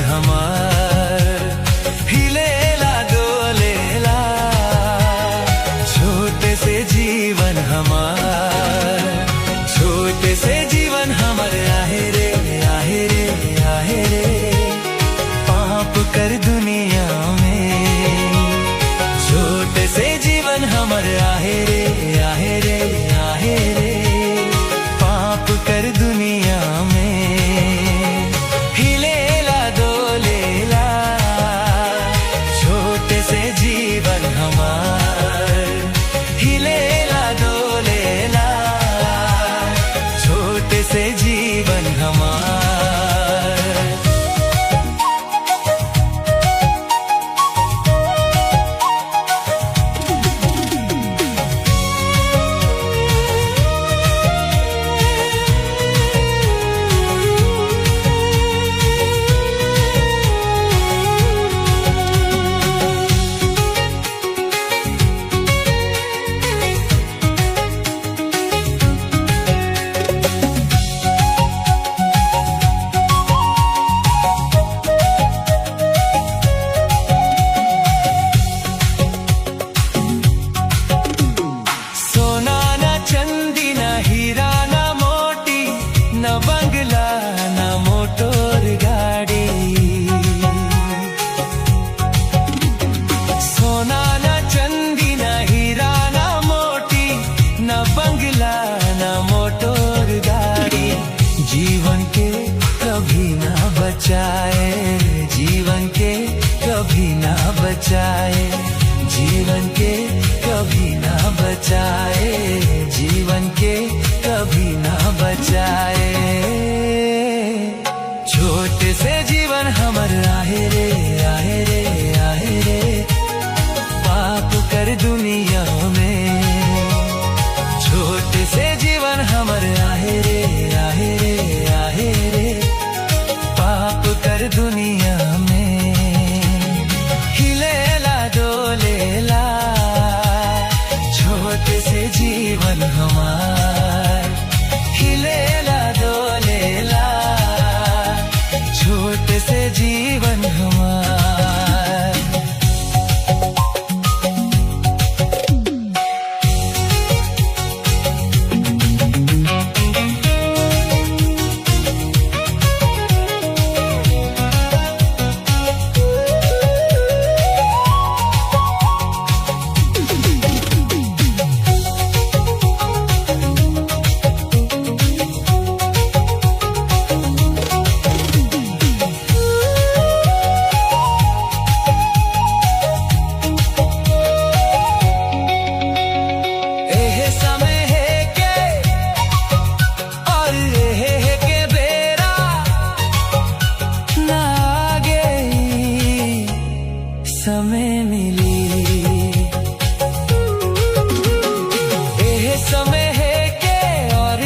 हमार हिलेला डोलेला, छोटे से जीवन हमार, छोटे से जीवन हमार आहे रे आहे रे आहे रे, पाप कर दुनिया में, छोटे से जीवन हमार आहे रे आहे रे आहे रे, पाप कर दुनिया में हिलेला डोलेला, छोटे से जीवन हमार हिलेला डोलेला, छोटे से जीवन हमार। बंगला ना मोटर गाड़ी, सोना ना चंदी ना हीरा ना मोटी, ना बंगला ना मोटर गाड़ी, जीवन के कभी ना बचाए, जीवन के कभी ना बचाए, जीवन के कभी ना बचाए, जीवन के कभी ना बचाए, छोटे से जीवन हमर आहे रे आहे रे आहे रे, पाप कर दुनिया में, छोटे से जीवन हमर आहे रे आहे रे आहे रे, पाप कर दुनिया में हिलेला डोलेला, छोटे से जीवन हमार हिलेला डोलेला, छोटे से जीवन हमार। समय मिली एह समय है के और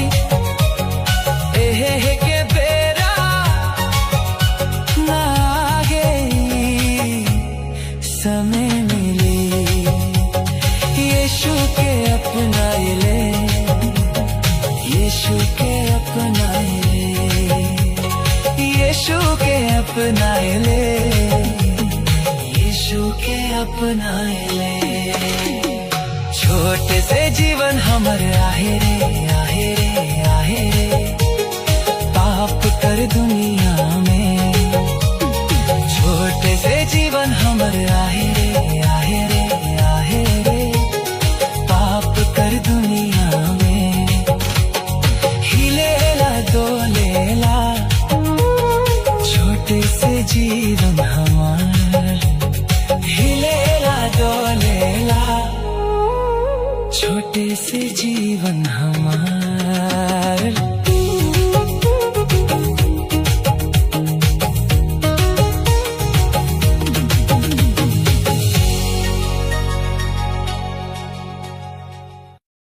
एह है के बेरा ना गई, समय मिली यीशु के अपनाए ले, यीशु के अपनाए ले, यीशु के अपनाए ले, के अपनाए ले, छोटे से जीवन हमारे आहे रे